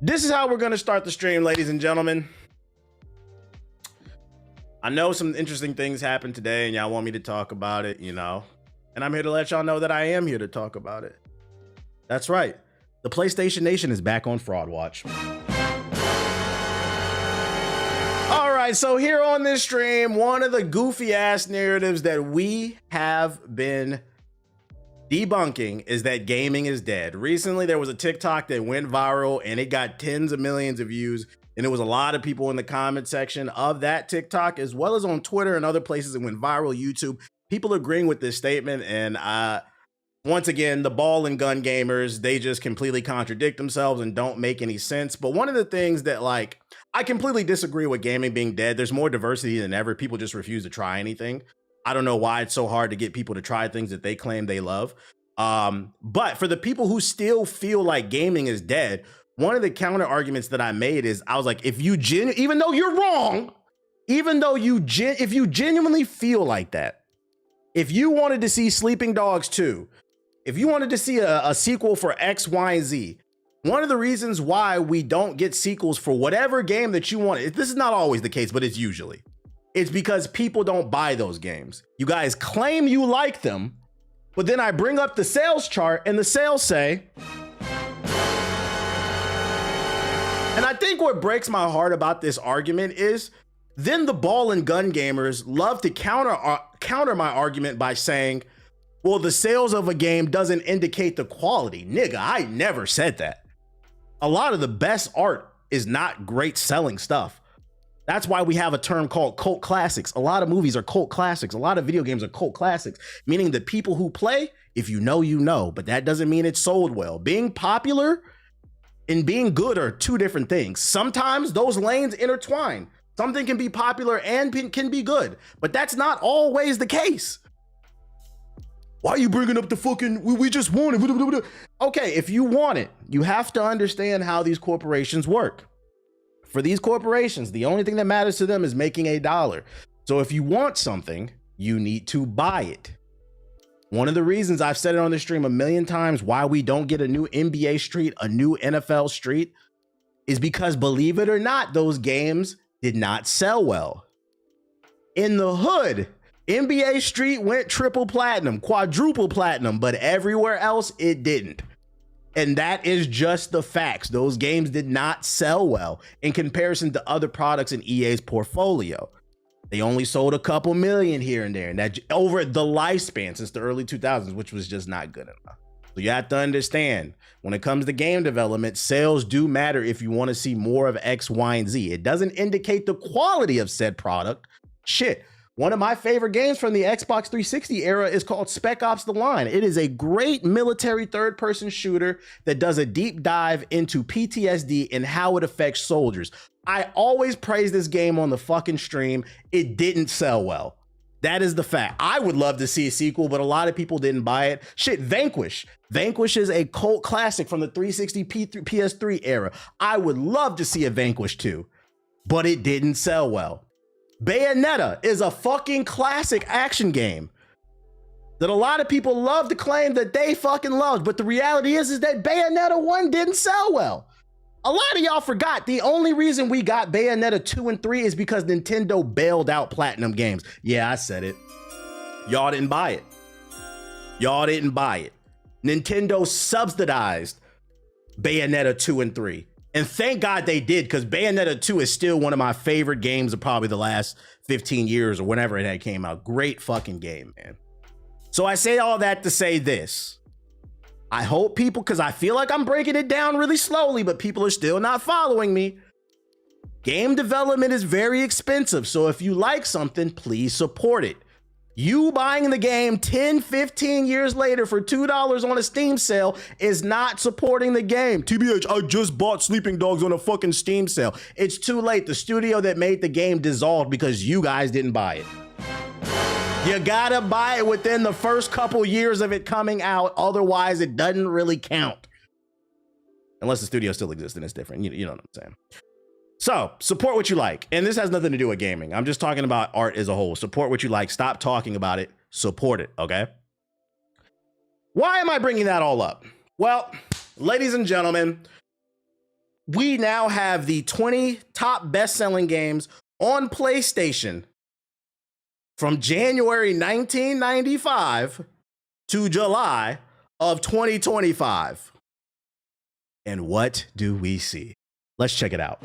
This is how we're going to start the stream, ladies and gentlemen. I know some interesting things happened today and y'all want me to talk about it, you know, and I'm here to let y'all know that I am here to talk about it. That's right. The PlayStation Nation is back on Fraud Watch. All right, so here on this stream, one of the goofy ass narratives that we have been debunking is that gaming is dead. Recently, there was a TikTok that went viral and it got tens of millions of views. And there was a lot of people in the comment section of that TikTok, as well as on Twitter and other places that went viral, YouTube, people agreeing with this statement. And once again, the ball and gun gamers, they just completely contradict themselves and don't make any sense. But one of the things that, like, I completely disagree with gaming being dead. There's more diversity than ever. People just refuse to try anything. I don't know why it's so hard to get people to try things that they claim they love. But for the people who still feel like gaming is dead, one of the counter arguments that I made is I was like, if you even though you're wrong, even though if you genuinely feel like that, if you wanted to see Sleeping Dogs 2, if you wanted to see a sequel for X, Y, and Z, one of the reasons why we don't get sequels for whatever game that you want, this is not always the case, but it's usually, it's because people don't buy those games. You guys claim you like them, but then I bring up the sales chart and the sales say, and I think what breaks my heart about this argument is then the ball and gun gamers love to counter my argument by saying, well, the sales of a game doesn't indicate the quality. Nigga, I never said that. A lot of the best art is not great selling stuff. That's why we have a term called cult classics. A lot of movies are cult classics. A lot of video games are cult classics, meaning the people who play, if you know, you know, but that doesn't mean it's sold well. Being popular and being good are two different things. Sometimes those lanes intertwine. Something can be popular and can be good, but that's not always the case. Why are you bringing up the fucking, we just want it. Okay, if you want it, you have to understand how these corporations work. For these corporations, the only thing that matters to them is making a dollar. So if you want something, you need to buy it. One of the reasons I've said it on the stream a million times why we don't get a new NBA Street, a new NFL Street, is because, believe it or not, those games did not sell well. In the hood, NBA Street went triple platinum, quadruple platinum, but everywhere else it didn't. And that is just the facts. Those games did not sell well in comparison to other products in EA's portfolio. They only sold a couple million here and there, and that over the lifespan since the early 2000s, which was just not good enough. So you have to understand, when it comes to game development, sales do matter if you want to see more of X, Y, and Z. It doesn't indicate the quality of said product. Shit. One of my favorite games from the Xbox 360 era is called Spec Ops: The Line. It is a great military third-person shooter that does a deep dive into PTSD and how it affects soldiers. I always praise this game on the fucking stream. It didn't sell well. That is the fact. I would love to see a sequel, but a lot of people didn't buy it. Shit, Vanquish. Vanquish is a cult classic from the 360 PS3 era. I would love to see a Vanquish 2, but it didn't sell well. Bayonetta is a fucking classic action game that a lot of people love to claim that they fucking loved, but the reality is that Bayonetta 1 didn't sell well. A lot of y'all forgot the only reason we got Bayonetta 2 and 3 is because Nintendo bailed out Platinum Games. Yeah, I said it. Y'all didn't buy it. Y'all didn't buy it. Nintendo subsidized Bayonetta 2 and 3. And thank God they did, because Bayonetta 2 is still one of my favorite games of probably the last 15 years or whenever it had came out. Great fucking game, man. So I say all that to say this. I hope people, because I feel like I'm breaking it down really slowly, but people are still not following me. Game development is very expensive. So if you like something, please support it. You buying the game 10, 15 years later for $2 on a Steam sale is not supporting the game. TBH, I just bought Sleeping Dogs on a fucking Steam sale. It's too late. The studio that made the game dissolved because you guys didn't buy it. You gotta buy it within the first couple years of it coming out. Otherwise, it doesn't really count. Unless the studio still exists, and it's different. You know what I'm saying? So support what you like. And this has nothing to do with gaming. I'm just talking about art as a whole. Support what you like. Stop talking about it. Support it. Okay. Why am I bringing that all up? Well, ladies and gentlemen, we now have the 20 top best-selling games on PlayStation from January 1995 to July of 2025. And what do we see? Let's check it out.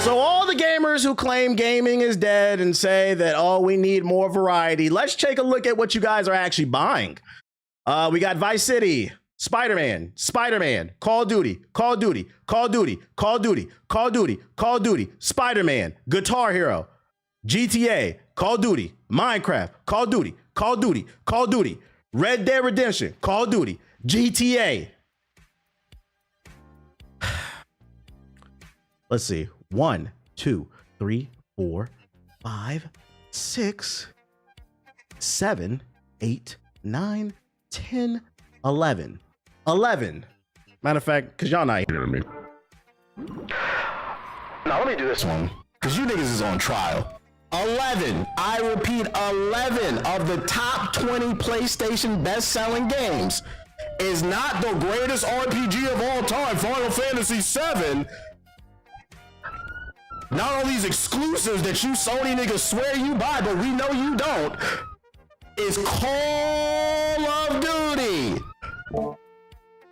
So all the gamers who claim gaming is dead and say that, oh, we need more variety, let's take a look at what you guys are actually buying. We got Vice City, Spider-Man, Call of Duty, Spider-Man, Guitar Hero, GTA, Call of Duty, Minecraft, Call of Duty, Red Dead Redemption, Call of Duty, GTA. Let's see. 1, 2, 3, 4, 5, 6, 7, 8, 9, 10, 11. 11. Matter of fact, because y'all not hearing me. Now let me do this one, because you niggas is on trial. 11. I repeat, 11 of the top 20 PlayStation best-selling games is not the greatest RPG of all time, Final Fantasy VII. Not all these exclusives that you Sony niggas swear you buy, but we know you don't. Is Call of Duty.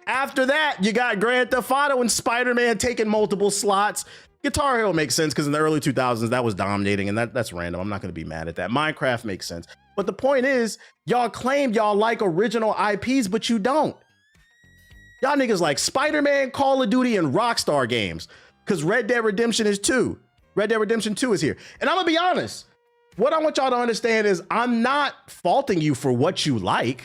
After that, you got Grand Theft Auto and Spider-Man taking multiple slots. Guitar Hero makes sense because in the early 2000s, that was dominating, and that's random. I'm not going to be mad at that. Minecraft makes sense. But the point is, y'all claim y'all like original IPs, but you don't. Y'all niggas like Spider-Man, Call of Duty, and Rockstar games because Red Dead Redemption is 2. Red Dead Redemption 2 is here. And I'm going to be honest. What I want y'all to understand is I'm not faulting you for what you like.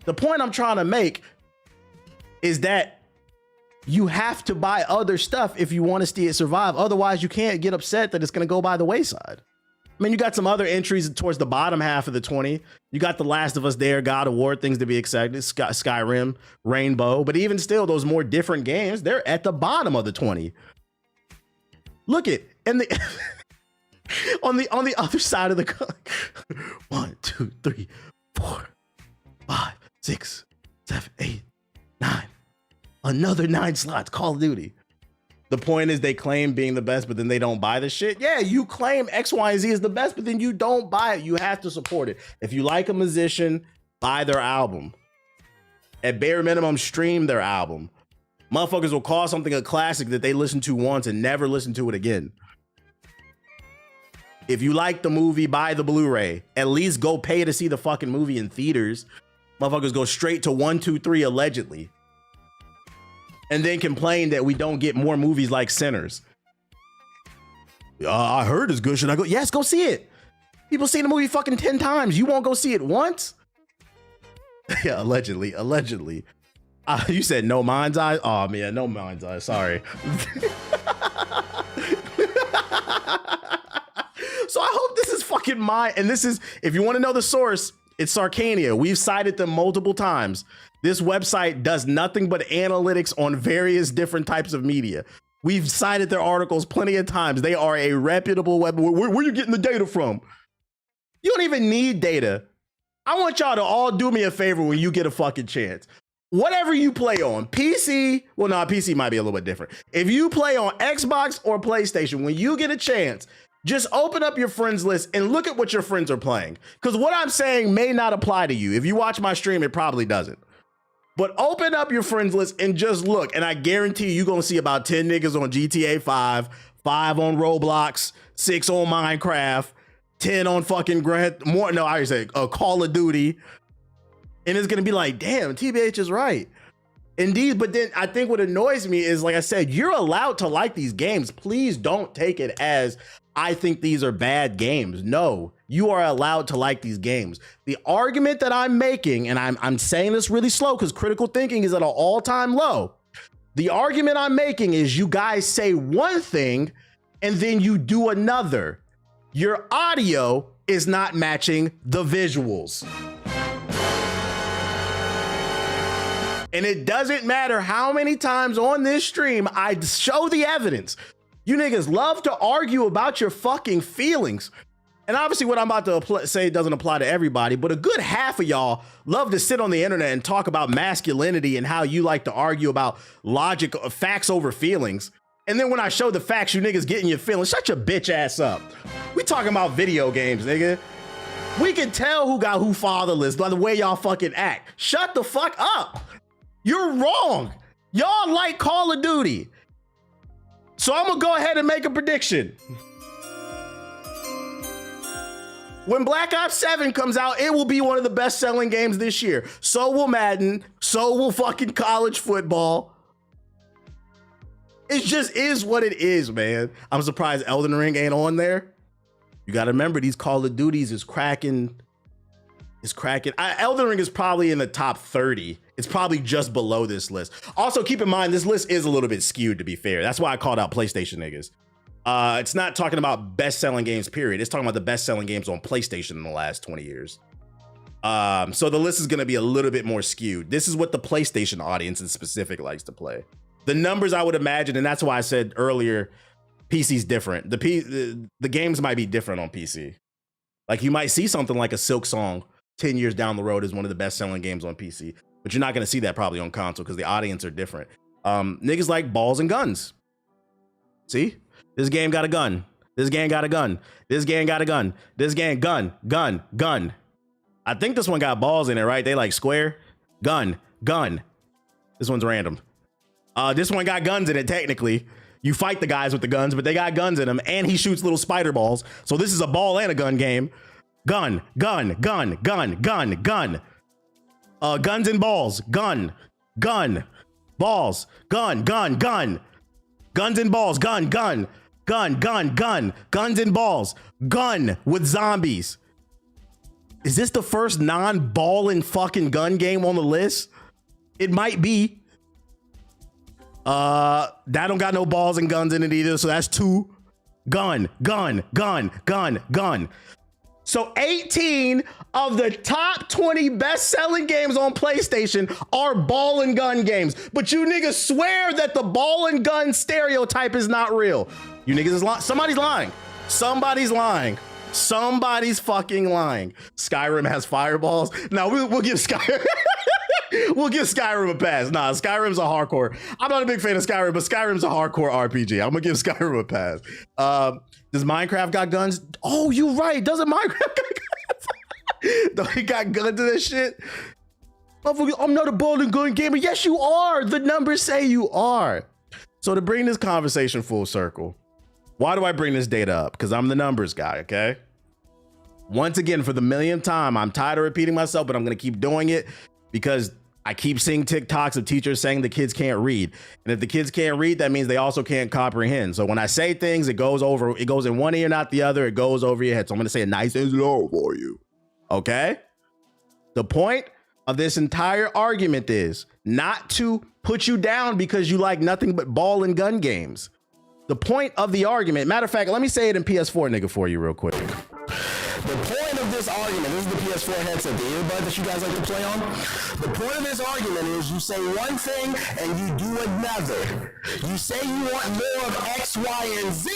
The point I'm trying to make is that you have to buy other stuff if you want to see it survive. Otherwise, you can't get upset that it's going to go by the wayside. I mean, you got some other entries towards the bottom half of the 20. You got The Last of Us there, God of War, things to be excited, Skyrim, Rainbow. But even still, those more different games, they're at the bottom of the 20. Look at, and the on the other side of the coin. 1, 2, 3, 4, 5, 6, 7, 8, 9. Another 9 slots, Call of Duty. The point is they claim being the best, but then they don't buy the shit. Yeah, you claim X, Y, and Z is the best, but then you don't buy it. You have to support it. If you like a musician, buy their album. At bare minimum, stream their album. Motherfuckers will call something a classic that they listen to once and never listen to it again. If you like the movie, buy the Blu-ray. At least go pay to see the fucking movie in theaters. Motherfuckers go straight to 1, 2, 3 allegedly. And then complain that we don't get more movies like Sinners. I heard it's good. Should I go? Yes, go see it. People see the movie fucking 10 times. You won't go see it once? Yeah, allegedly. You said No Mind's Eye? Oh, man, No Mind's Eye. Sorry. So I hope this is fucking mine. And this is, if you want to know the source, it's Sarcania. We've cited them multiple times. This website does nothing but analytics on various different types of media. We've cited their articles plenty of times. They are a reputable web. Where are you getting the data from? You don't even need data. I want y'all to all do me a favor when you get a fucking chance. Whatever you play on, PC, well, no, PC might be a little bit different. If you play on Xbox or PlayStation, when you get a chance, just open up your friends list and look at what your friends are playing. Because what I'm saying may not apply to you. If you watch my stream, it probably doesn't. But open up your friends list and just look. And I guarantee you're going to see about 10 niggas on GTA 5, 5 on Roblox, 6 on Minecraft, 10 on fucking Call of Duty. And it's going to be like, damn, TBH is right. Indeed. But then I think what annoys me is, like I said, you're allowed to like these games. Please don't take it as I think these are bad games. No, you are allowed to like these games. The argument that I'm making, and I'm saying this really slow because critical thinking is at an all-time low. The argument I'm making is you guys say one thing and then you do another. Your audio is not matching the visuals. And it doesn't matter how many times on this stream I show the evidence. You niggas love to argue about your fucking feelings. And obviously what I'm about to say doesn't apply to everybody, but a good half of y'all love to sit on the internet and talk about masculinity and how you like to argue about logic, facts over feelings. And then when I show the facts, you niggas get in your feelings. Shut your bitch ass up. We talking about video games, nigga. We can tell who got who fatherless by the way y'all fucking act. Shut the fuck up. You're wrong. Y'all like Call of Duty. So I'm gonna go ahead and make a prediction. When Black Ops 7 comes out, it will be one of the best selling games this year. So will Madden. So will fucking college football. It just is what it is, man. I'm surprised Elden Ring ain't on there. You got to remember, these Call of Duties is cracking. It's cracking. Elden Ring is probably in the top 30. It's probably just below this list. Also, keep in mind, this list is a little bit skewed, to be fair. That's why I called out PlayStation niggas. It's not talking about best-selling games, period. It's talking about the best-selling games on PlayStation in the last 20 years. So the list is going to be a little bit more skewed. This is what the PlayStation audience in specific likes to play. The numbers, I would imagine, and that's why I said earlier, PC's different. The games might be different on PC. Like, you might see something like a Silk Song 10 years down the road as one of the best-selling games on PC, but you're not going to see that probably on console because the audience are different. Niggas like balls and guns. See? This game got a gun. This game got a gun. This game got a gun. This game, gun, gun, gun. I think this one got balls in it, right? They like square, gun, gun. This one's random. This one got guns in it, technically. You fight the guys with the guns, but they got guns in them, and he shoots little spider balls. So this is a ball and a gun game. Gun, gun, gun, gun, gun, gun. Guns and balls, gun, gun, balls, gun, gun, gun. Guns and balls, gun, gun, gun, gun, gun, guns and balls, gun with zombies. Is this the first non-ball and fucking gun game on the list? It might be. That don't got no balls and guns in it either, so that's 2. Gun, gun, gun, gun, gun. So 18 of the top 20 best-selling games on PlayStation are ball and gun games. But you niggas swear that the ball and gun stereotype is not real. You niggas is lying. Somebody's lying. Somebody's lying. Somebody's fucking lying. Skyrim has fireballs. Now we'll give Skyrim. We'll give Skyrim a pass. Nah, Skyrim's a hardcore. I'm not a big fan of Skyrim, but Skyrim's a hardcore RPG. I'm gonna give Skyrim a pass. Does Minecraft got guns? Oh, you right. Doesn't Minecraft got guns? Don't he got guns to this shit? I'm not a ball and gun gamer. Yes, you are. The numbers say you are. So to bring this conversation full circle, why do I bring this data up? Because I'm the numbers guy, okay? Once again, for the millionth time, I'm tired of repeating myself, but I'm gonna keep doing it because I keep seeing TikToks of teachers saying the kids can't read. And if the kids can't read, that means they also can't comprehend. So when I say things, it goes in one ear, not the other. It goes over your head. So I'm going to say it nice and slow for you. Okay? The point of this entire argument is not to put you down because you like nothing but ball and gun games. The point of the argument, matter of fact, let me say it in PS4 nigga for you real quick. The point of this argument, this is the PS4 headset, the earbud that you guys like to play on. The point of this argument is you say one thing and you do another. You say you want more of X, Y, and Z,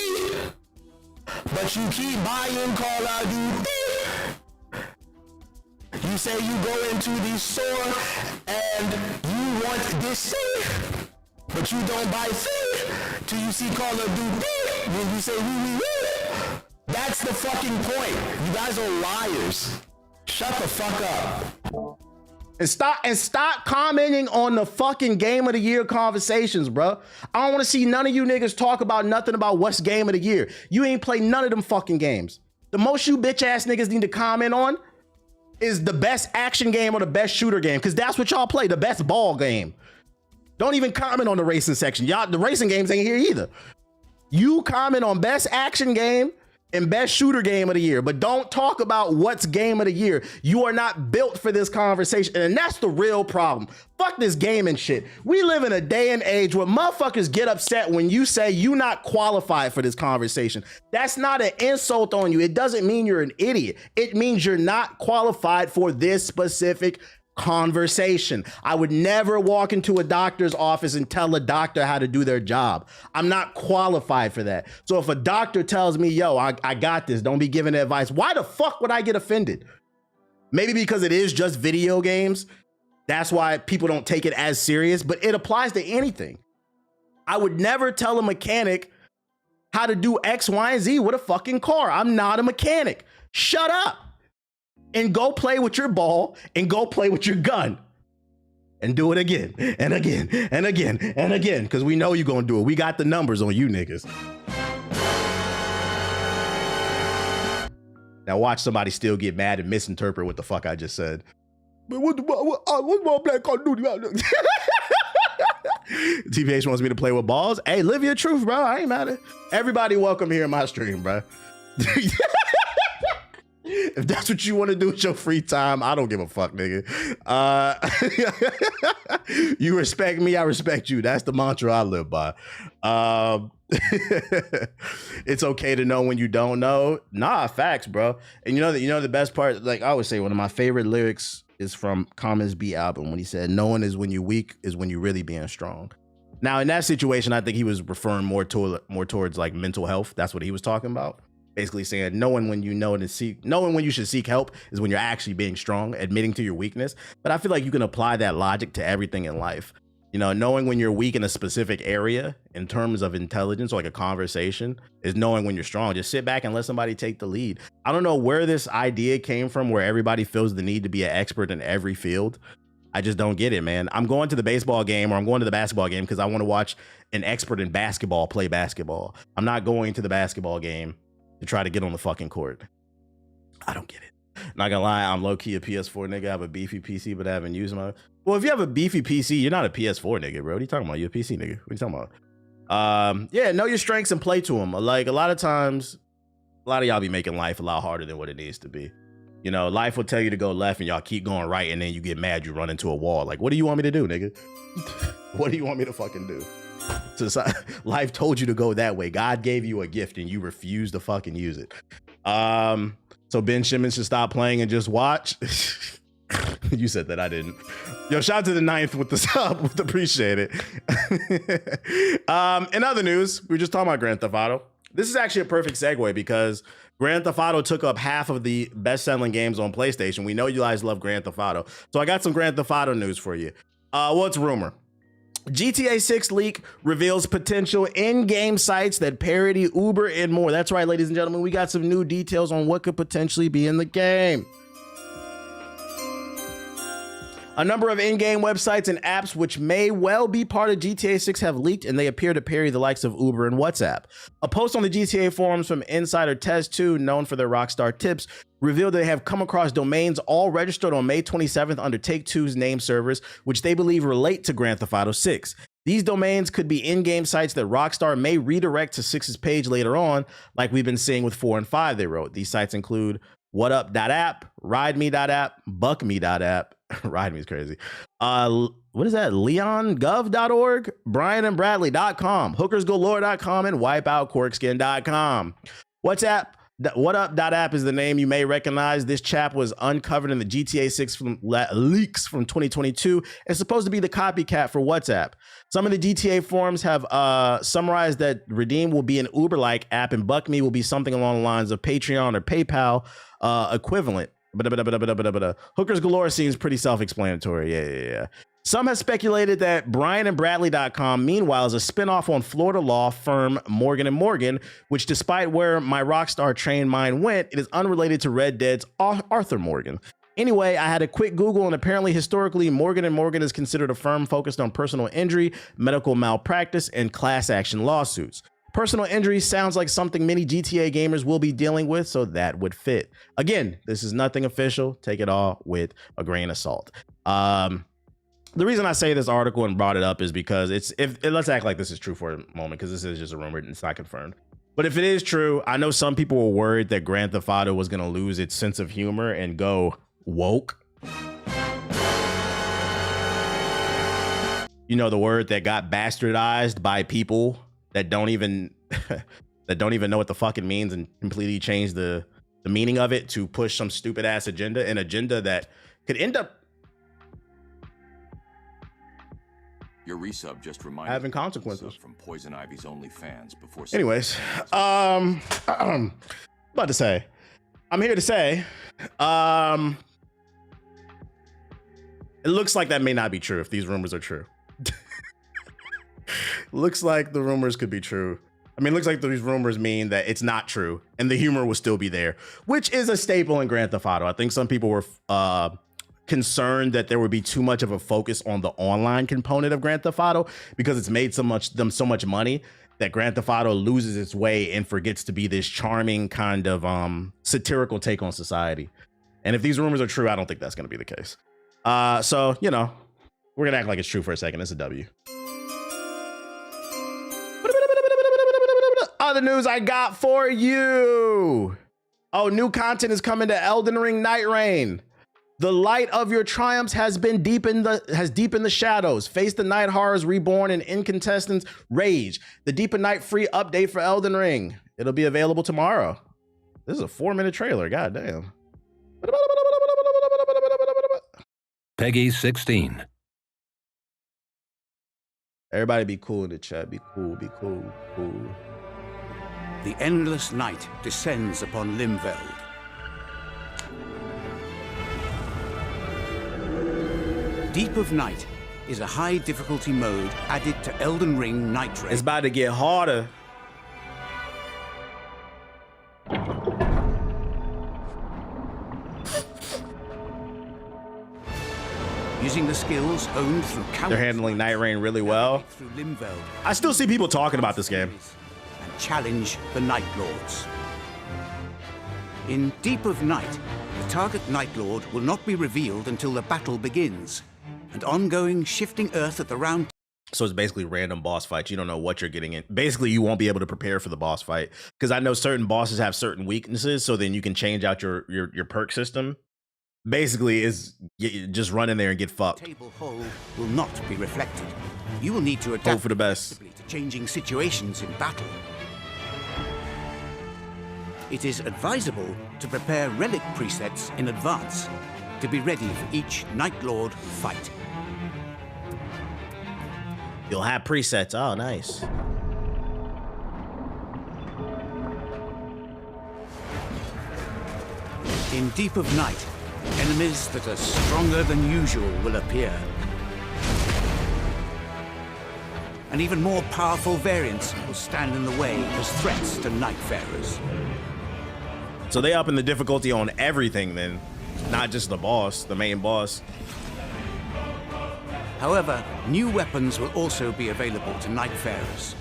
but you keep buying Call of Duty. You say you go into the store and you want this thing, but you don't buy thing till you see Call of Duty. When you say woo. That's the fucking point. You guys are liars. Shut the fuck up. And stop commenting on the fucking game of the year conversations, bro. I don't want to see none of you niggas talk about nothing about what's game of the year. You ain't played none of them fucking games. The most you bitch ass niggas need to comment on is the best action game or the best shooter game, because that's what y'all play, the best ball game. Don't even comment on the racing section. Y'all, the racing games ain't here either. You comment on best action game and best shooter game of the year, but don't talk about what's game of the year. You are not built for this conversation, and that's the real problem. Fuck this gaming shit. We live in a day and age where motherfuckers get upset when you say you not qualified for this conversation. That's not an insult on you. It doesn't mean you're an idiot. It means you're not qualified for this specific Conversation. I would never walk into a doctor's office and tell a doctor how to do their job. I'm not qualified for that. So if a doctor tells me, yo, I got this, don't be giving advice, why the fuck would I get offended? Maybe because it is just video games. That's why people don't take it as serious, but it applies to anything. I would never tell a mechanic how to do X, Y, and Z with a fucking car. I'm not a mechanic. Shut up and go play with your ball and go play with your gun and do it again and again and again and again, because we know you're going to do it. We got the numbers on you niggas. Now watch somebody still get mad and misinterpret what the fuck I just said. But what's my Black Call of Duty? TPH wants me to play with balls. Hey, live your truth, bro. I ain't mad at it. Everybody welcome here in my stream, bro. If that's what you want to do with your free time, I don't give a fuck, nigga. You respect me, I respect you. That's the mantra I live by. It's okay to know when you don't know. Nah, facts, bro. And you know the best part, like I always say, one of my favorite lyrics is from Common's B album when he said, knowing is when you're weak is when you're really being strong. Now, in that situation, I think he was referring more towards like mental health. That's what he was talking about. Basically saying knowing when you should seek help is when you're actually being strong, admitting to your weakness. But I feel like you can apply that logic to everything in life. You know, knowing when you're weak in a specific area in terms of intelligence, or like a conversation, is knowing when you're strong. Just sit back and let somebody take the lead. I don't know where this idea came from, where everybody feels the need to be an expert in every field. I just don't get it, man. I'm going to the baseball game or I'm going to the basketball game because I want to watch an expert in basketball play basketball. I'm not going to the basketball game to try to get on the fucking court. I don't get it. Not gonna lie, I'm low-key a PS4 nigga. I have a beefy PC, but I haven't used my... Well, if you have a beefy PC, you're not a PS4 nigga, bro. What are you talking about? You're a PC nigga. What are you talking about? Yeah, know your strengths and play to them. Like, a lot of times, a lot of y'all be making life a lot harder than what it needs to be. You know, life will tell you to go left and y'all keep going right, and then you get mad, you run into a wall. Like, what do you want me to do, nigga? What do you want me to fucking do? So, life told you to go that way. God gave you a gift and you refuse to fucking use it. So Ben Simmons should stop playing and just watch. You said that, I didn't. Yo, shout out to the 9th with the sub. Appreciate it. In other news, we were just talking about Grand Theft Auto. This is actually a perfect segue because Grand Theft Auto took up half of the best-selling games on PlayStation. We know you guys love Grand Theft Auto. So I got some Grand Theft Auto news for you. What's rumor? GTA 6 leak reveals potential in-game sites that parody Uber and more. That's right, ladies and gentlemen, we got some new details on what could potentially be in the game. A number of in-game websites and apps which may well be part of GTA 6 have leaked, and they appear to parody the likes of Uber and WhatsApp. A post on the GTA forums from Insider Test 2, known for their Rockstar tips, revealed they have come across domains all registered on May 27th under Take-Two's name servers, which they believe relate to Grand Theft Auto 6. These domains could be in-game sites that Rockstar may redirect to 6's page later on, like we've been seeing with 4 and 5, they wrote. These sites include whatup.app, rideme.app, buckme.app. Ride Me is crazy. What is that? leongov.org, brianandbradley.com, hookersgalore.com, and wipeoutcorkskin.com. Whatup.app is the name you may recognize. This chap was uncovered in the GTA 6 leaks from 2022. It's supposed to be the copycat for WhatsApp. Some of the GTA forums have summarized that Redeem will be an Uber-like app and BuckMe will be something along the lines of Patreon or PayPal equivalent. Hookers Galore seems pretty self-explanatory. Yeah. Some have speculated that brianandbradley.com, meanwhile, is a spinoff on Florida law firm Morgan & Morgan, which, despite where my Rockstar trained mind went, it is unrelated to Red Dead's Arthur Morgan. Anyway, I had a quick Google, and apparently, historically, Morgan & Morgan is considered a firm focused on personal injury, medical malpractice, and class action lawsuits. Personal injury sounds like something many GTA gamers will be dealing with, so that would fit. Again, this is nothing official. Take it all with a grain of salt. The reason I say this article and brought it up is because let's act like this is true for a moment, because this is just a rumor and it's not confirmed. But if it is true, I know some people were worried that Grand Theft Auto was going to lose its sense of humor and go woke. You know, the word that got bastardized by people that don't even know what the fuck it means and completely change the meaning of it to push some stupid ass agenda, an agenda that could end up Your resub just reminded having me consequences from Poison Ivy's OnlyFans before. Anyways, about to say, I'm here to say, it looks like that may not be true if these rumors are true. Looks like the rumors could be true. I mean, it looks like these rumors mean that it's not true and the humor will still be there, which is a staple in Grand Theft Auto. I think some people were concerned that there would be too much of a focus on the online component of Grand Theft Auto because it's made so much money that Grand Theft Auto loses its way and forgets to be this charming kind of satirical take on society. And if these rumors are true, I don't think that's going to be the case. So, you know, we're going to act like it's true for a second. It's a W. Other news I got for you. Oh, new content is coming to Elden Ring Night Rain. The light of your triumphs has deepened the shadows. Face the night horrors reborn in Incandescence Rage. The Deep and Night free update for Elden Ring. It'll be available tomorrow. This is a 4-minute trailer. God damn. Peggy 16. Everybody be cool in the chat. Be cool, be cool, cool. The endless night descends upon Limveld. Deep of Night is a high difficulty mode added to Elden Ring Night Rain. It's about to get harder. Using the skills honed through countless They're handling Night Rain really well. through Limveld I still see people talking about this game. and challenge the Night Lords. In Deep of Night, the target Night Lord will not be revealed until the battle begins, and ongoing shifting Earth at the round. So it's basically random boss fights. You don't know what you're getting in. Basically, you won't be able to prepare for the boss fight because I know certain bosses have certain weaknesses. So then you can change out your perk system. Basically, is just run in there and get fucked. Table hold will not be reflected. You will need to adapt Hope for the best. to changing situations in battle. It is advisable to prepare relic presets in advance to be ready for each Night Lord fight. You'll have presets. Oh, nice. In Deep of Night, enemies that are stronger than usual will appear. And even more powerful variants will stand in the way as threats to Nightfarers. So they upping the difficulty on everything then, not just the boss, the main boss. However, new weapons will also be available to Nightfarers.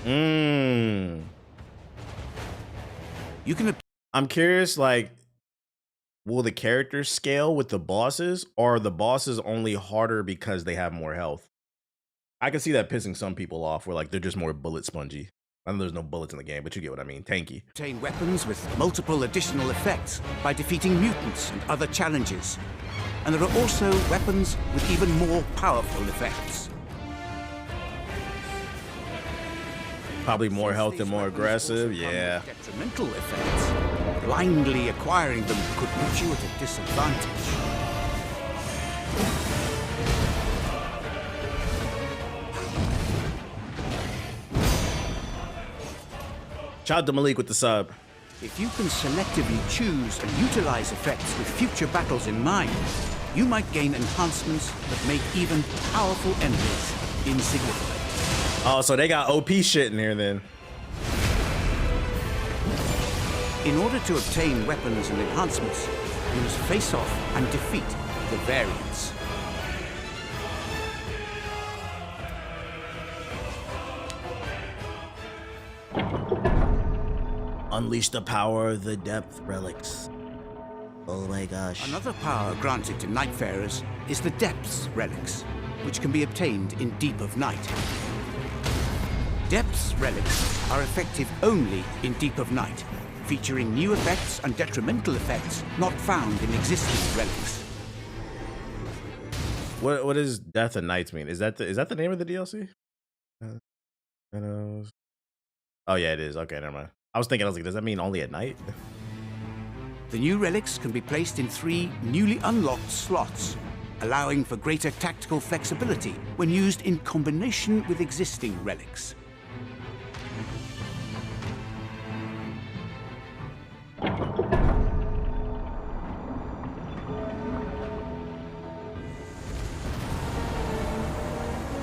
You can. I'm curious, like, will the characters scale with the bosses, or are the bosses only harder because they have more health? I can see that pissing some people off, where like they're just more bullet spongy. I know there's no bullets in the game, but you get what I mean. Tanky. Obtain weapons with multiple additional effects by defeating mutants and other challenges. And there are also weapons with even more powerful effects. Probably more health and more aggressive. Yeah. Detrimental effects. Blindly acquiring them could put you at a disadvantage. Shout out to Malik with the sub. If you can selectively choose and utilize effects with future battles in mind, you might gain enhancements that make even powerful enemies insignificant. Oh, so they got OP shit in here then. In order to obtain weapons and enhancements, you must face off and defeat the variants. Unleash the power of the depth relics. Oh my gosh. Another power granted to Nightfarers is the Depths Relics, which can be obtained in Deep of Night. Depths Relics are effective only in Deep of Night, featuring new effects and detrimental effects not found in existing relics. What does Death of Nights mean? Is that the name of the DLC? Oh yeah, it is. Okay, never mind. I was like, does that mean only at night? The new relics can be placed in 3 newly unlocked slots allowing for greater tactical flexibility when used in combination with existing relics.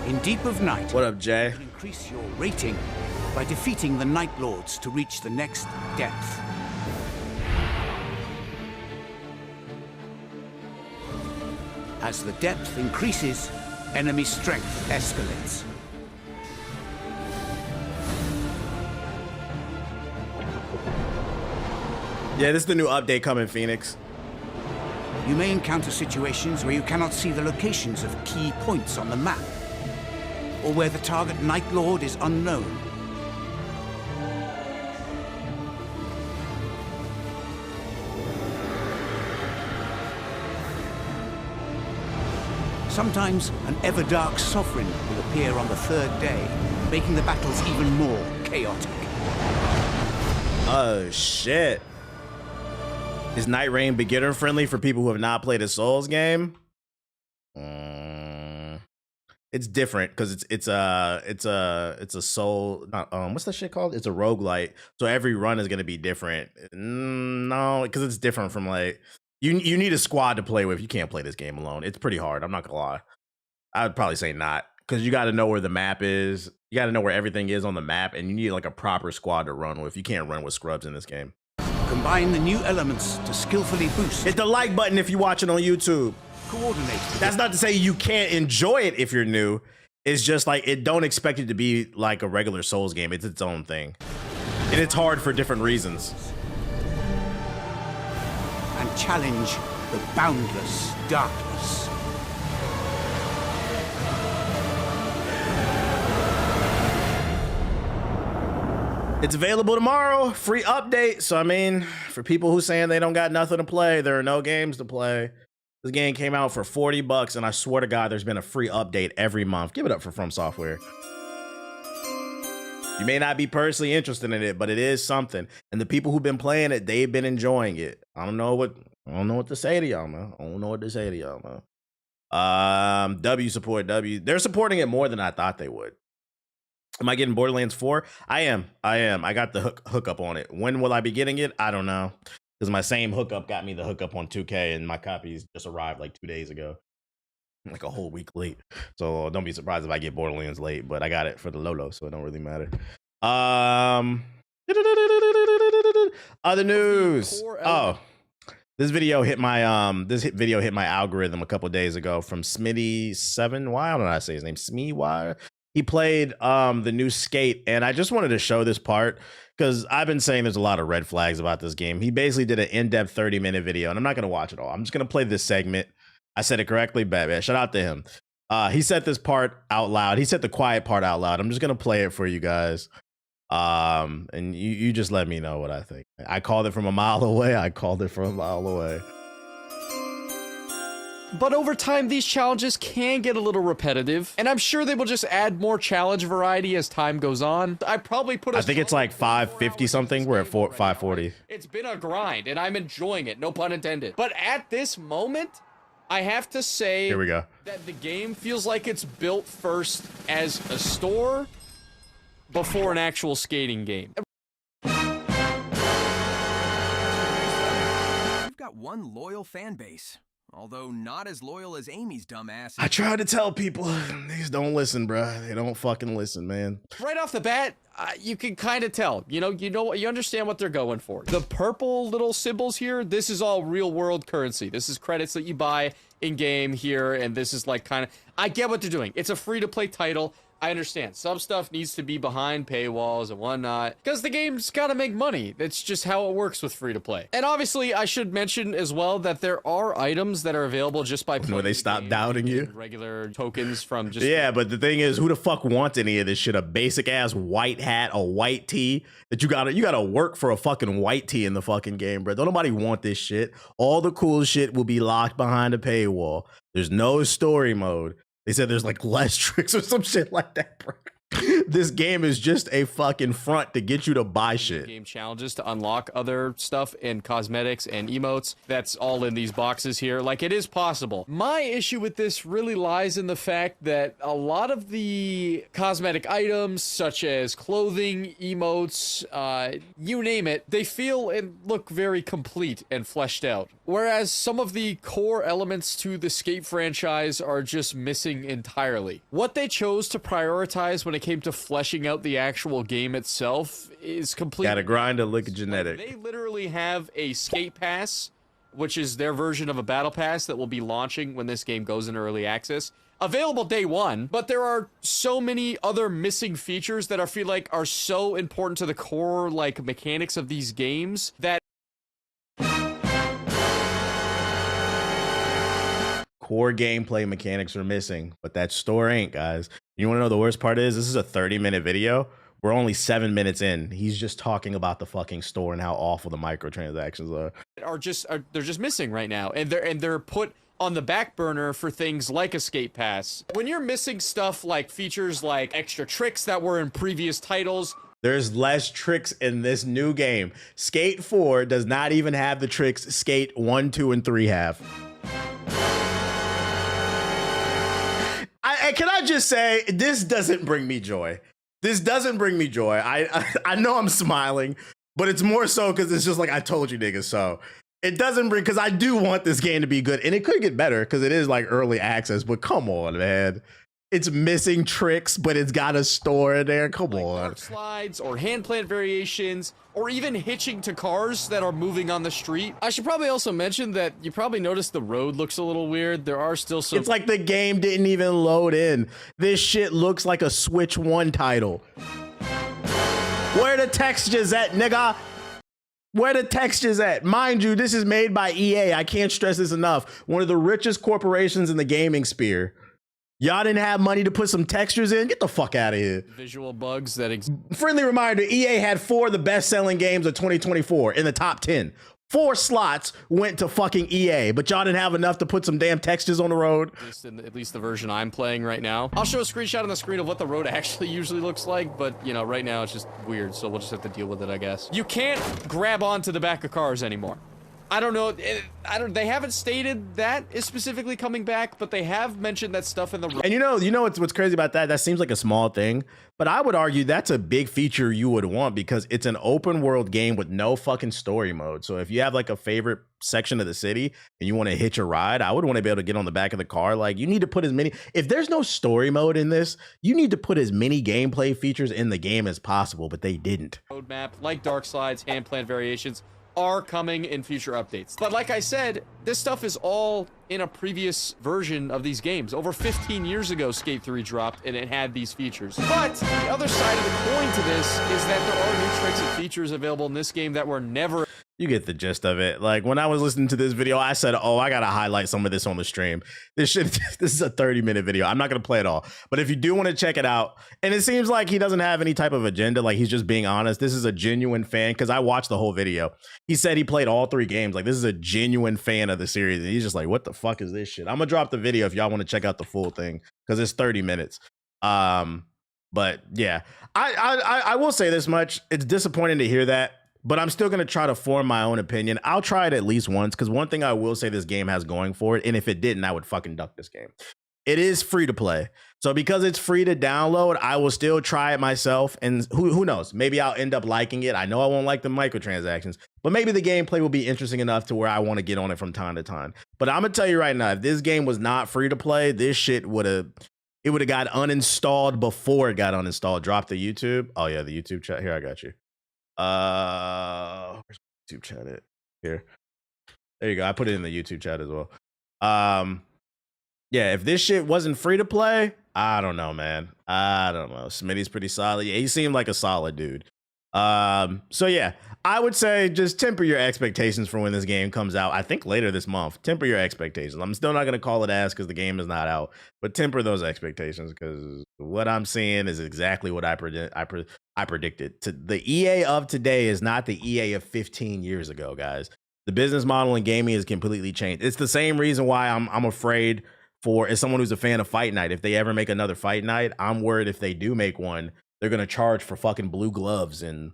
In Deep of Night, What up, Jay? you can increase your rating by defeating the Night Lords to reach the next depth. As the depth increases, enemy strength escalates. Yeah, this is the new update coming, Phoenix. You may encounter situations where you cannot see the locations of key points on the map, or where the target Night Lord is unknown. Sometimes an ever-dark sovereign will appear on the third day, making the battles even more chaotic. Oh, shit. Is Night Rain beginner friendly for people who have not played a Souls game? It's different because it's a soul. Not, what's that shit called? It's a roguelite. So every run is gonna be different. No, because it's different from like you need a squad to play with. You can't play this game alone. It's pretty hard. I'm not gonna lie. I would probably say not, because you got to know where the map is. You got to know where everything is on the map, and you need like a proper squad to run with. You can't run with scrubs in this game. Combine the new elements to skillfully boost. Hit the like button if you're watching on YouTube. Coordinate. That's not to say you can't enjoy it if you're new. It's just like, it don't expect it to be like a regular Souls game. It's its own thing. And it's hard for different reasons. And challenge the boundless darkness. It's available tomorrow, free update. So I mean, for people who saying they don't got nothing to play, there are no games to play. This game came out for $40, and I swear to God, there's been a free update every month. Give it up for From Software. You may not be personally interested in it, but it is something. And the people who've been playing it, they've been enjoying it. I don't know what to say to y'all, man. I don't know what to say to y'all, man. W support W. They're supporting it more than I thought they would. Am I getting Borderlands 4? I am. I got the hookup on it. When will I be getting it? I don't know. Because my same hookup got me the hookup on 2K, and my copies just arrived like 2 days ago. Like a whole week late. So don't be surprised if I get Borderlands late, but I got it for the Lolo, so it don't really matter. Other news. Oh, this video hit my algorithm a couple days ago from Smitty7. Why don't I say his name? Smee. He played the new Skate, and I just wanted to show this part because I've been saying there's a lot of red flags about this game. He basically did an in-depth 30-minute video, and I'm not going to watch it all. I'm just going to play this segment. I said it correctly, bad. Shout out to him. He said this part out loud. He said the quiet part out loud. I'm just going to play it for you guys. And you just let me know what I think. I called it from a mile away. But over time, these challenges can get a little repetitive, and I'm sure they will just add more challenge variety as time goes on. I think it's like 550 something. We're at 540. It's been a grind, and I'm enjoying it, no pun intended. But at this moment, I have to say Here we go. that the game feels like it's built first as a store before an actual skating game. You've got one loyal fan base. Although not as loyal as Amy's dumbass. I try to tell people, these don't listen, bruh. They don't fucking listen, man. Right off the bat, you can kind of tell. You understand what they're going for. The purple little symbols here, this is all real world currency. This is credits that you buy in game here, and this is like kind of. I get what they're doing. It's a free to play title. I understand. Some stuff needs to be behind paywalls and whatnot, because the game's gotta make money. That's just how it works with free-to-play. And obviously, I should mention as well that there are items that are available just by playing when they stop doubting you. Regular tokens from just... Yeah, but the thing is, who the fuck wants any of this shit? A basic-ass white hat, a white tee, that you gotta work for a fucking white tee in the fucking game, bro. Don't nobody want this shit. All the cool shit will be locked behind a paywall. There's no story mode. They said there's like less tricks or some shit like that, bro. This game is just a fucking front to get you to buy shit. Game challenges to unlock other stuff and cosmetics and emotes. That's all in these boxes here. Like, it is possible. My issue with this really lies in the fact that a lot of the cosmetic items, such as clothing, emotes, you name it, they feel and look very complete and fleshed out. Whereas some of the core elements to the Skate franchise are just missing entirely. What they chose to prioritize when it came to fleshing out the actual game itself is completely... Gotta grind to look genetic. Like, they literally have a Skate Pass, which is their version of a Battle Pass that will be launching when this game goes into early access. Available day one, but there are so many other missing features that I feel like are so important to the core, like, mechanics of these games that core gameplay mechanics are missing, but that store ain't, guys. You want to know the worst part is? This is a 30-minute video. We're only 7 minutes in. He's just talking about the fucking store and how awful the microtransactions are. They're just missing right now, and they're put on the back burner for things like a Skate Pass. When you're missing stuff like features like extra tricks that were in previous titles, there's less tricks in this new game. Skate 4 does not even have the tricks Skate 1, 2, and 3 have. Can I just say, this doesn't bring me joy. This doesn't bring me joy. I know I'm smiling, but it's more so because it's just like, I told you niggas so. It doesn't bring, because I do want this game to be good, and it could get better because it is like early access, but come on, man. It's missing tricks, but it's got a store in there. Come on. Dark slides or hand plant variations, or even hitching to cars that are moving on the street. I should probably also mention that you probably noticed the road looks a little weird. There are still some... It's like the game didn't even load in. This shit looks like a Switch 1 title. Where the textures at, nigga? Where the textures at? Mind you, this is made by EA. I can't stress this enough. One of the richest corporations in the gaming sphere. Y'all didn't have money to put some textures in? Get the fuck out of here. Visual bugs that friendly reminder, EA had 4 of the best-selling games of 2024 in the top 10. 4 slots went to fucking EA, but y'all didn't have enough to put some damn textures on the road. At least the version I'm playing right now. I'll show a screenshot on the screen of what the road actually usually looks like, but, you know, right now it's just weird, so we'll just have to deal with it, I guess. You can't grab onto the back of cars anymore. I don't know. They haven't stated that is specifically coming back, but they have mentioned that stuff in the. And you know what's crazy about that? That seems like a small thing, but I would argue that's a big feature you would want because it's an open world game with no fucking story mode. So if you have like a favorite section of the city and you want to hitch a ride, I would want to be able to get on the back of the car. Like, you need to put as many. If there's no story mode in this, you need to put as many gameplay features in the game as possible, but they didn't. Roadmap like dark slides, hand plant variations are coming in future updates. But like I said, this stuff is all in a previous version of these games. Over 15 years ago, Skate 3 dropped, and it had these features. But the other side of the coin to this is that there are new tricks and features available in this game that were never... You get the gist of it. Like, when I was listening to this video, I said, oh, I gotta highlight some of this on the stream. This is a 30-minute video. I'm not gonna play it all. But if you do want to check it out, and it seems like he doesn't have any type of agenda, like he's just being honest. This is a genuine fan, because I watched the whole video. He said he played all 3 games. Like, this is a genuine fan of the series. And he's just like, what the fuck is this shit? I'm gonna drop the video if y'all want to check out the full thing, because it's 30 minutes. But yeah, I will say this much. It's disappointing to hear that, but I'm still going to try to form my own opinion. I'll try it at least once, because one thing I will say this game has going for it, and if it didn't, I would fucking duck this game. It is free to play. So because it's free to download, I will still try it myself. And who knows? Maybe I'll end up liking it. I know I won't like the microtransactions, but maybe the gameplay will be interesting enough to where I want to get on it from time to time. But I'm going to tell you right now, if this game was not free to play, this shit would have got uninstalled before it got uninstalled. Drop the YouTube. Oh yeah, the YouTube chat. Here, I got you. Where's my YouTube chat at? Here. There you go. I put it in the YouTube chat as well. Yeah, if this shit wasn't free to play, I don't know, man. I don't know. Smitty's pretty solid. Yeah, he seemed like a solid dude. So yeah, I would say just temper your expectations for when this game comes out. I think later this month. Temper your expectations. I'm still not gonna call it ass because the game is not out, but temper those expectations, because what I'm seeing is exactly what I predicted. The EA of today is not the EA of 15 years ago, guys. The business model in gaming has completely changed. It's the same reason why I'm afraid for as someone who's a fan of Fight Night. If they ever make another Fight Night, I'm worried if they do make one, they're gonna charge for fucking blue gloves and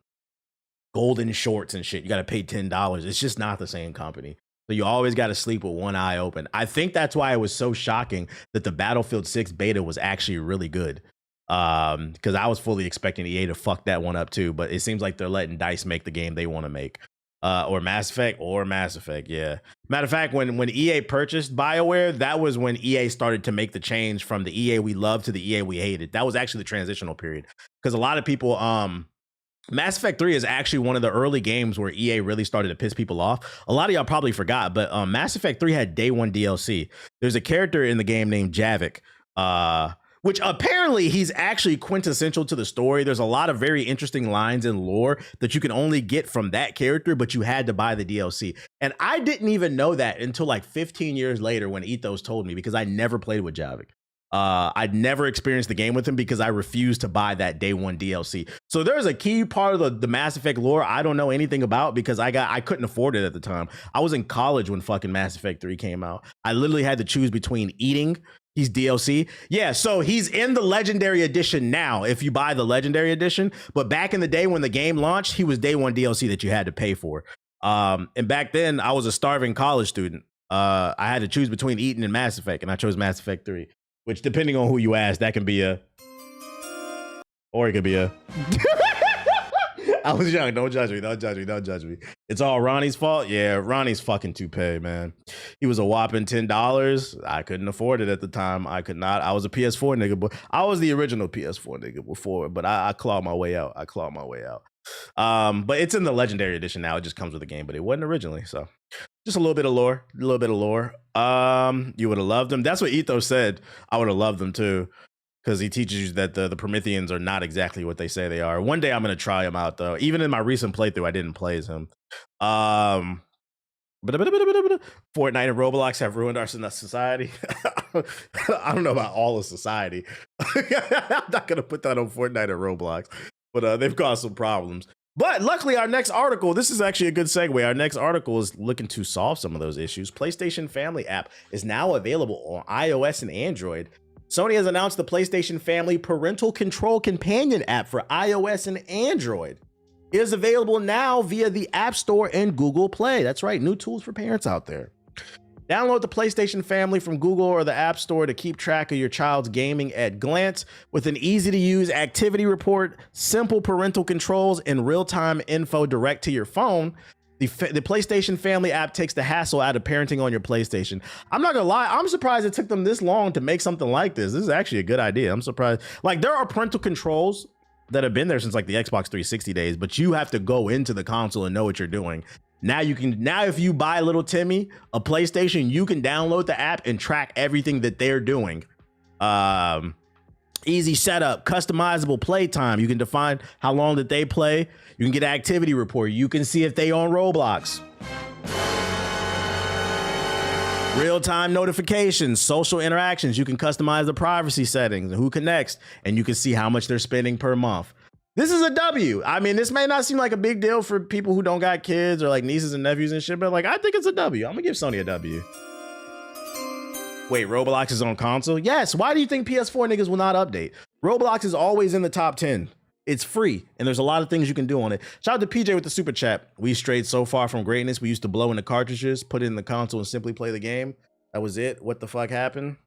golden shorts and shit. You got to pay $10. It's just not the same company. So you always got to sleep with one eye open. I think that's why it was so shocking that the Battlefield 6 beta was actually really good. Because I was fully expecting EA to fuck that one up too, but it seems like they're letting DICE make the game they want to make. Or Mass Effect, yeah. Matter of fact, when EA purchased BioWare, that was when EA started to make the change from the EA we loved to the EA we hated. That was actually the transitional period. Because a lot of people, Mass Effect 3 is actually one of the early games where EA really started to piss people off. A lot of y'all probably forgot, but Mass Effect 3 had day one DLC. There's a character in the game named Javik, which apparently he's actually quintessential to the story. There's a lot of very interesting lines and lore that you can only get from that character, but you had to buy the DLC. And I didn't even know that until like 15 years later when Ethos told me, because I never played with Javik. I'd never experienced the game with him because I refused to buy that day one DLC. So there's a key part of the Mass Effect lore I don't know anything about because I couldn't afford it at the time. I was in college when fucking Mass Effect 3 came out. I literally had to choose between eating. He's DLC. Yeah, so he's in the Legendary Edition now if you buy the Legendary Edition. But back in the day when the game launched, he was day one DLC that you had to pay for. And back then, I was a starving college student. I had to choose between Eating and Mass Effect, and I chose Mass Effect 3. Which, depending on who you ask, that can be a, or it could be a. I was young. Don't judge me. Don't judge me. Don't judge me. It's all Ronnie's fault. Yeah, Ronnie's fucking toupee, man. He was a whopping $10. I couldn't afford it at the time. I could not. I was a PS4 nigga, but I was the original PS4 nigga before. But I clawed my way out. But it's in the Legendary Edition now. It just comes with the game, but it wasn't originally. So just a little bit of lore. You would have loved them. That's what Ethos said. I would have loved them too. Because he teaches you that the Prometheans are not exactly what they say they are. One day I'm going to try him out, though. Even in my recent playthrough, I didn't play as him. Fortnite and Roblox have ruined our society. I don't know about all of society. I'm not going to put that on Fortnite and Roblox. But they've caused some problems. But luckily, our next article, this is actually a good segue. Our next article is looking to solve some of those issues. PlayStation Family app is now available on iOS and Android. Sony has announced the PlayStation Family Parental Control Companion app for iOS and Android. It is available now via the App Store and Google Play. That's right, new tools for parents out there. Download the PlayStation Family from Google or the App Store to keep track of your child's gaming at glance with an easy-to-use activity report, simple parental controls, and real-time info direct to your phone. The PlayStation Family app takes the hassle out of parenting on your PlayStation. I'm not gonna lie, I'm surprised it took them this long to make something like this. This is actually a good idea. I'm surprised. Like, there are parental controls that have been there since like the Xbox 360 days, but you have to go into the console and know what you're doing. Now if you buy little Timmy a PlayStation, you can download the app and track everything that they're doing. Easy setup, customizable playtime. You can define how long that they play. You can get an activity report. You can see if they on Roblox. Real-time notifications, social interactions. You can customize the privacy settings, who connects, and you can see how much they're spending per month. This is a W. I mean, this may not seem like a big deal for people who don't got kids or like nieces and nephews and shit, but like, I think it's a W. I'm gonna give Sony a W. Wait, Roblox is on console? Yes. Why do you think PS4 niggas will not update? Roblox is always in the top 10. It's free, and there's a lot of things you can do on it. Shout out to PJ with the super chat. We strayed so far from greatness. We used to blow in the cartridges, put it in the console, and simply play the game. That was it. What the fuck happened?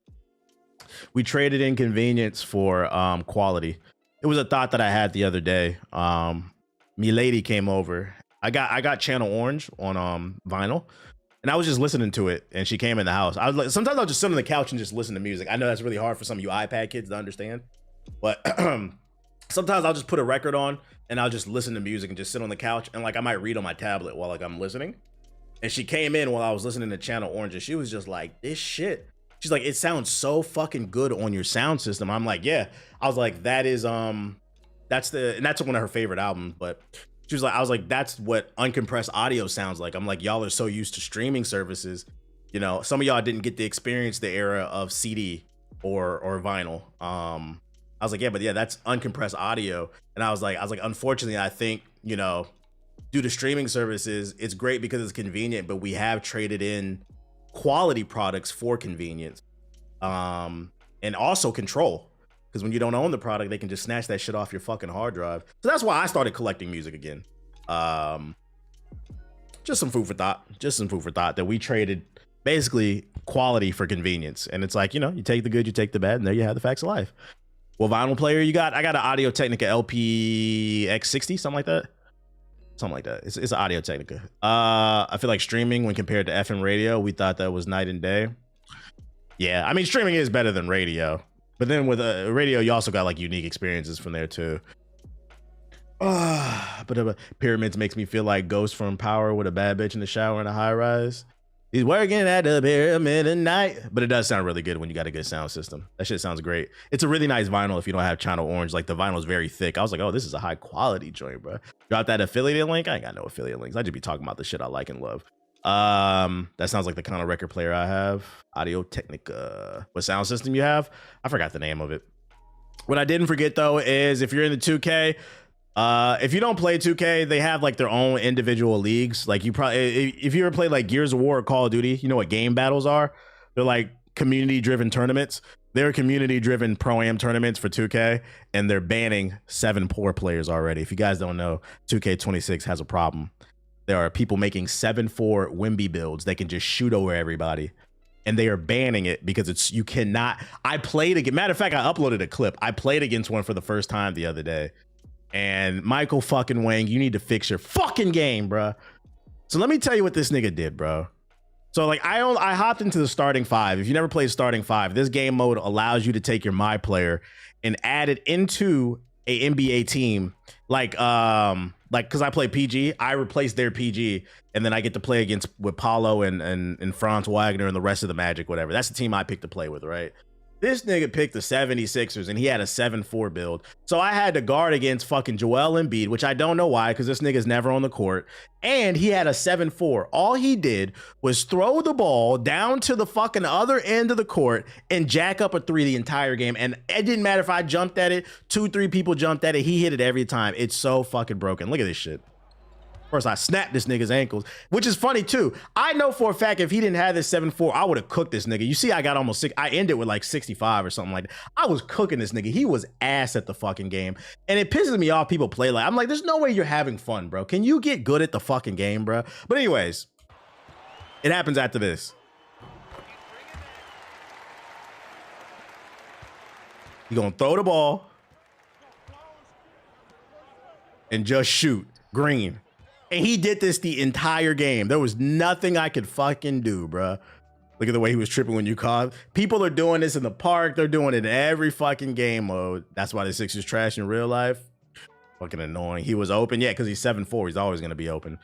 We traded in convenience for quality. It was a thought that I had the other day. Me lady came over. I got Channel Orange on vinyl. And I was just listening to it, and she came in the house. I was like, sometimes I'll just sit on the couch and just listen to music. I know that's really hard for some of you iPad kids to understand, but sometimes I'll just put a record on and I'll just listen to music and just sit on the couch, and like I might read on my tablet while like I'm listening. And she came in while I was listening to Channel Orange, and she was just like, "This shit." She's like, "It sounds so fucking good on your sound system." I'm like, "Yeah." I was like, "That is that's one of her favorite albums," but. She was like, I was like, that's what uncompressed audio sounds like. I'm like, y'all are so used to streaming services. You know, some of y'all didn't get to experience the era of CD or vinyl. I was like, yeah, that's uncompressed audio. And I was like, unfortunately, I think, you know, due to streaming services, it's great because it's convenient, but we have traded in quality products for convenience. And also control, because when you don't own the product, they can just snatch that shit off your fucking hard drive. So that's why I started collecting music again. Just some food for thought. Just some food for thought that we traded basically quality for convenience. And it's like, you know, you take the good, you take the bad, and there you have the facts of life. What vinyl player you got? I got an Audio Technica LP X60, something like that. Something like that. It's an Audio Technica. I feel like streaming, when compared to FM radio, we thought that was night and day. Yeah, I mean, streaming is better than radio. But then with radio, you also got like unique experiences from there too. But Pyramids makes me feel like Ghost from Power with a bad bitch in the shower in a high rise. He's working at the pyramid at night. But it does sound really good when you got a good sound system. That shit sounds great. It's a really nice vinyl if you don't have Channel Orange. Like, the vinyl is very thick. I was like, oh, this is a high quality joint, bro. Drop that affiliate link. I ain't got no affiliate links. I just be talking about the shit I like and love. That sounds like the kind of record player I have. Audio Technica. What sound system you have? I forgot the name of it. What I didn't forget though is, if you're in the 2K, if you don't play 2K, they have like their own individual leagues. Like, you probably, if you ever play like Gears of War or Call of Duty, you know what game battles are? They're like community driven tournaments. They're community driven pro-am tournaments for 2K, and they're banning 7 poor players already. If you guys don't know, 2K26 has a problem. There are people making 7-4 Wimby builds. They can just shoot over everybody, and they are banning it because it's, you cannot. I played again. Matter of fact, I uploaded a clip. I played against one for the first time the other day, and Michael fucking Wang, you need to fix your fucking game, bro. So let me tell you what this nigga did, bro. So like, I hopped into the starting 5. If you never played starting 5, this game mode allows you to take your my player and add it into a NBA team. Like because I play PG, I replace their PG, and then I get to play against with Paulo and Franz Wagner and the rest of the Magic, whatever. That's the team I picked to play with, right? This nigga picked the 76ers, and he had a 7-4 build. So I had to guard against fucking Joel Embiid, which I don't know why, because this nigga's never on the court. And he had a 7-4. All he did was throw the ball down to the fucking other end of the court and jack up a 3 the entire game. And it didn't matter if I jumped at it, 2-3 people jumped at it. He hit it every time. It's so fucking broken. Look at this shit. First, I snapped this nigga's ankles, which is funny too. I know for a fact if he didn't have this 7-4, I would have cooked this nigga. You see, I got almost 6. I ended with like 65 or something like that. I was cooking this nigga. He was ass at the fucking game. And it pisses me off people play like, I'm like, there's no way you're having fun, bro. Can you get good at the fucking game, bro? But anyways, it happens after this. You're gonna throw the ball and just shoot. Green. And he did this the entire game. There was nothing I could fucking do, bro. Look at the way he was tripping when you caught. People are doing this in the park. They're doing it in every fucking game mode. That's why the Sixers trash in real life. Fucking annoying. He was open. Yeah, because he's 7-4. He's always going to be open.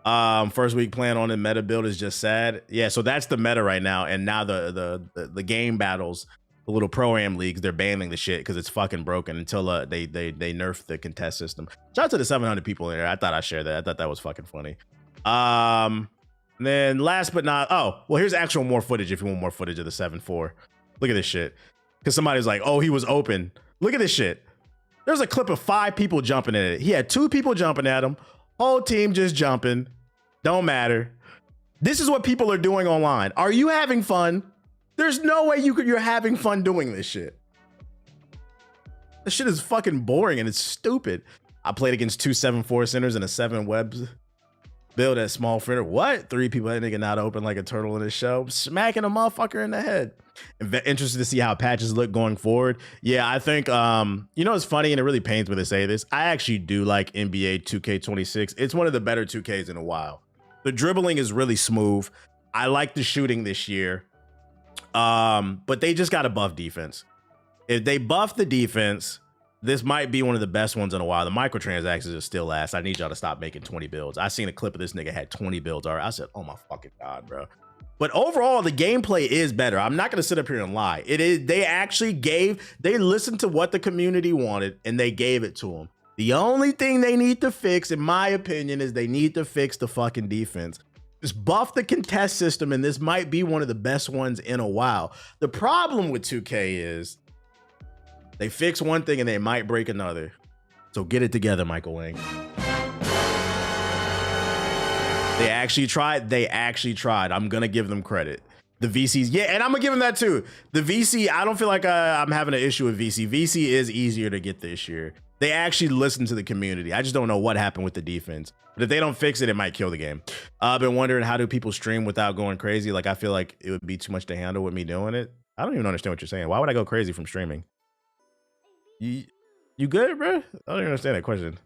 First week playing on the meta build is just sad. Yeah, so that's the meta right now. And now the game battles, the little pro-am leagues, they're banning the shit because it's fucking broken until they nerf the contest system. Shout out to the 700 people in there. I thought I'd share that. I thought that was fucking funny. Then last but not, oh, well, here's actual more footage if you want more footage of the 7-4. Look at this shit. Because somebody's like, oh, he was open. Look at this shit. There's a clip of 5 people jumping at it. He had 2 people jumping at him. Whole team just jumping. Don't matter. This is what people are doing online. Are you having fun? There's no way you're having fun doing this shit. This shit is fucking boring and it's stupid. I played against 2 7-4 centers and a 7 webs build at small fritter. What? 3 people, that nigga not open like a turtle in his shell, smacking a motherfucker in the head. Interested to see how patches look going forward. Yeah, I think, you know, it's funny and it really pains me to say this. I actually do like NBA 2K26. It's one of the better 2Ks in a while. The dribbling is really smooth. I like the shooting this year. But they just got to buff defense. If they buff the defense, this might be one of the best ones in a while. The microtransactions are still ass. I need y'all to stop making 20 builds. I seen a clip of this nigga had 20 builds already. I said, oh my fucking God, bro. But overall, the gameplay is better. I'm not going to sit up here and lie. It is. They actually they listened to what the community wanted and they gave it to them. The only thing they need to fix, in my opinion, is they need to fix the fucking defense. Just buff the contest system, and this might be one of the best ones in a while. The problem with 2K is they fix one thing and they might break another. So get it together, Michael Wang. They actually tried. I'm going to give them credit. The VCs, yeah, and I'm gonna give him that too. The VC, I don't feel like I'm having an issue with VC. VC is easier to get this year. They actually listen to the community. I just don't know what happened with the defense. But if they don't fix it, it might kill the game. I've been wondering, how do people stream without going crazy? Like, I feel like it would be too much to handle with me doing it. I don't even understand what you're saying. Why would I go crazy from streaming? You good, bro? I don't even understand that question.